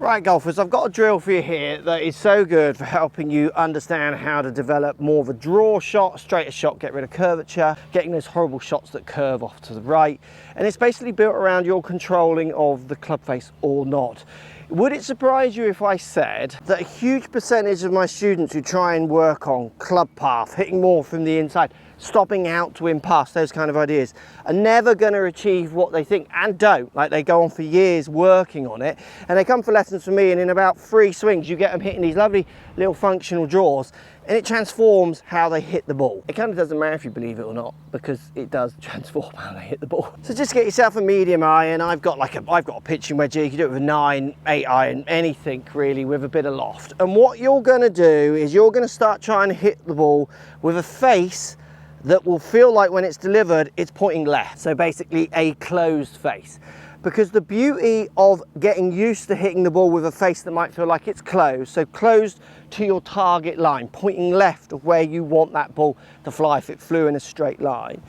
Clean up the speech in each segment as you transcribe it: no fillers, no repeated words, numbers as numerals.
Right golfers, I've got a drill for you here that is so good for helping you understand how to develop more of a draw shot, straighter shot, get rid of curvature, getting those horrible shots that curve off to the right. And it's basically built around your controlling of the club face or not. Would it surprise you if I said that a huge percentage of my students who try and work on club path, hitting more from the inside, stopping out to win past, those kind of ideas, are never going to achieve what they think and don't. Like, they go on for years working on it and they come for lessons from me, and in about 3 swings you get them hitting these lovely little functional draws, and it transforms how they hit the ball. It kind of doesn't matter if you believe it or not, because it does transform how they hit the ball. So just get yourself a medium iron. I've got a pitching wedge here. You can do it with a 9, 8 iron, anything really with a bit of loft. And what you're going to do is you're going to start trying to hit the ball with a face that will feel like when it's delivered it's pointing left, so basically a closed face. Because the beauty of getting used to hitting the ball with a face that might feel like it's closed, so closed to your target line, pointing left of where you want that ball to fly if it flew in a straight line,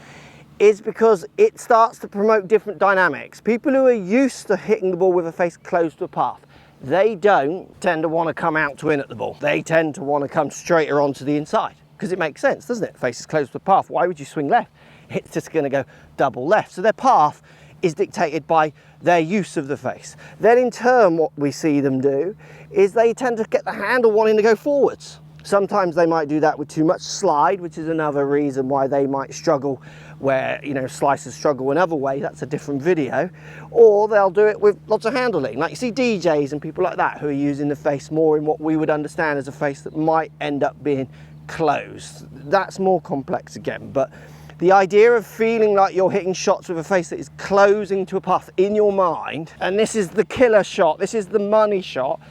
is because it starts to promote different dynamics. People who are used to hitting the ball with a face closed to a path, they don't tend to want to come out to win at the ball. They tend to want to come straighter onto the inside, because it makes sense, doesn't it? Face is closed to the path. Why would you swing left? It's just going to go double left. So their path is dictated by their use of the face. Then in turn, what we see them do is they tend to get the handle wanting to go forwards. Sometimes they might do that with too much slide, which is another reason why they might struggle, where, you know, slicers struggle another way. That's a different video. Or they'll do it with lots of handling. Like you see DJs and people like that who are using the face more in what we would understand as a face that might end up being closed. That's more complex again, but the idea of feeling like you're hitting shots with a face that is closing to a path in your mind, and this is the killer shot, this is the money shot,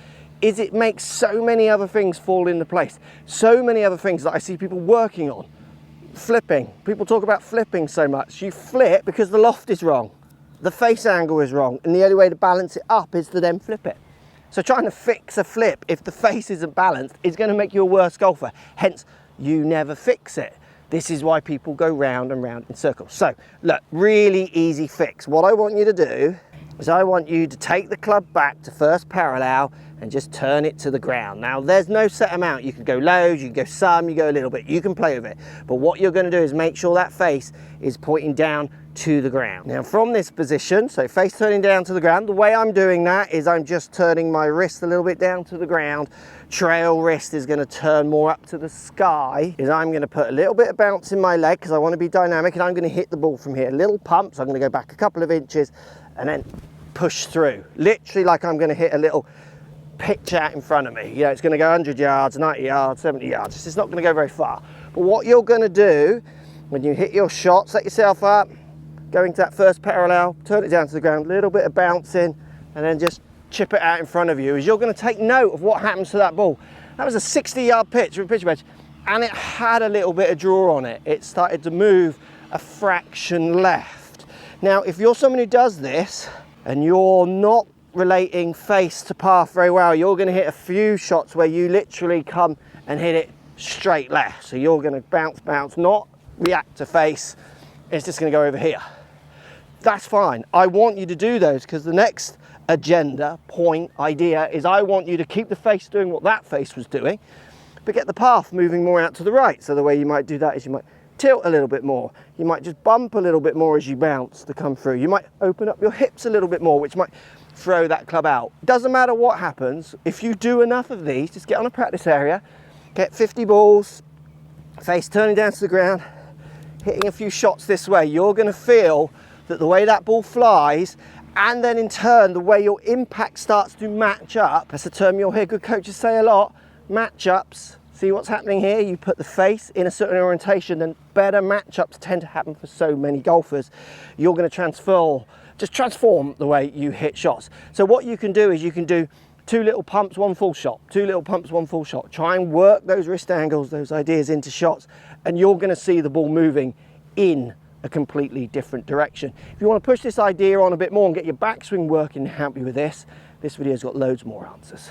is it makes so many other things fall into place. So many other things that I see people working on. Flipping. People talk about flipping so much. You flip because the loft is wrong, the face angle is wrong, and the only way to balance it up is to then flip it. So trying to fix a flip if the face isn't balanced is going to make you a worse golfer. Hence, you never fix it. This is why people go round and round in circles. So look, really easy fix. What I want you to do is I want you to take the club back to first parallel and just turn it to the ground. Now, there's no set amount. You can go loads, you can go some, you go a little bit. You can play with it. But what you're going to do is make sure that face is pointing down to the ground. Now, from this position, so face turning down to the ground, the way I'm doing that is I'm just turning my wrist a little bit down to the ground. Trail wrist is going to turn more up to the sky. Is I'm going to put a little bit of bounce in my leg because I want to be dynamic, and I'm going to hit the ball from here. Little pumps. I'm going to go back a couple of inches and then push through. Literally like I'm going to hit a little pitch out in front of me. You know, it's going to go 100 yards, 90 yards, 70 yards. It's not going to go very far. But what you're going to do when you hit your shot, set yourself up, going to that first parallel, turn it down to the ground, a little bit of bouncing, and then just chip it out in front of you, is you're going to take note of what happens to that ball. That was a 60-yard pitch with a pitch wedge, and it had a little bit of draw on it. It started to move a fraction left. Now, if you're someone who does this and you're not relating face to path very well, you're going to hit a few shots where you literally come and hit it straight left. So you're going to bounce, bounce, not react to face. It's just going to go over here. That's fine. I want you to do those because the next agenda, point, idea is I want you to keep the face doing what that face was doing, but get the path moving more out to the right. So the way you might do that is you might tilt a little bit more. You might just bump a little bit more as you bounce to come through. You might open up your hips a little bit more, which might throw that club out. Doesn't matter what happens. If you do enough of these, just get on a practice area, get 50 balls, face turning down to the ground, hitting a few shots this way, you're going to feel that the way that ball flies, and then in turn the way your impact starts to match up. That's a term you'll hear good coaches say a lot, matchups. See what's happening here? You put the face in a certain orientation, then better matchups tend to happen for so many golfers. You're going to transform the way you hit shots. So what you can do is you can do 2 little pumps, 1 full shot, 2 little pumps, 1 full shot. Try and work those wrist angles, those ideas into shots, and you're going to see the ball moving in a completely different direction. If you want to push this idea on a bit more and get your backswing working to help you with this, this video's got loads more answers.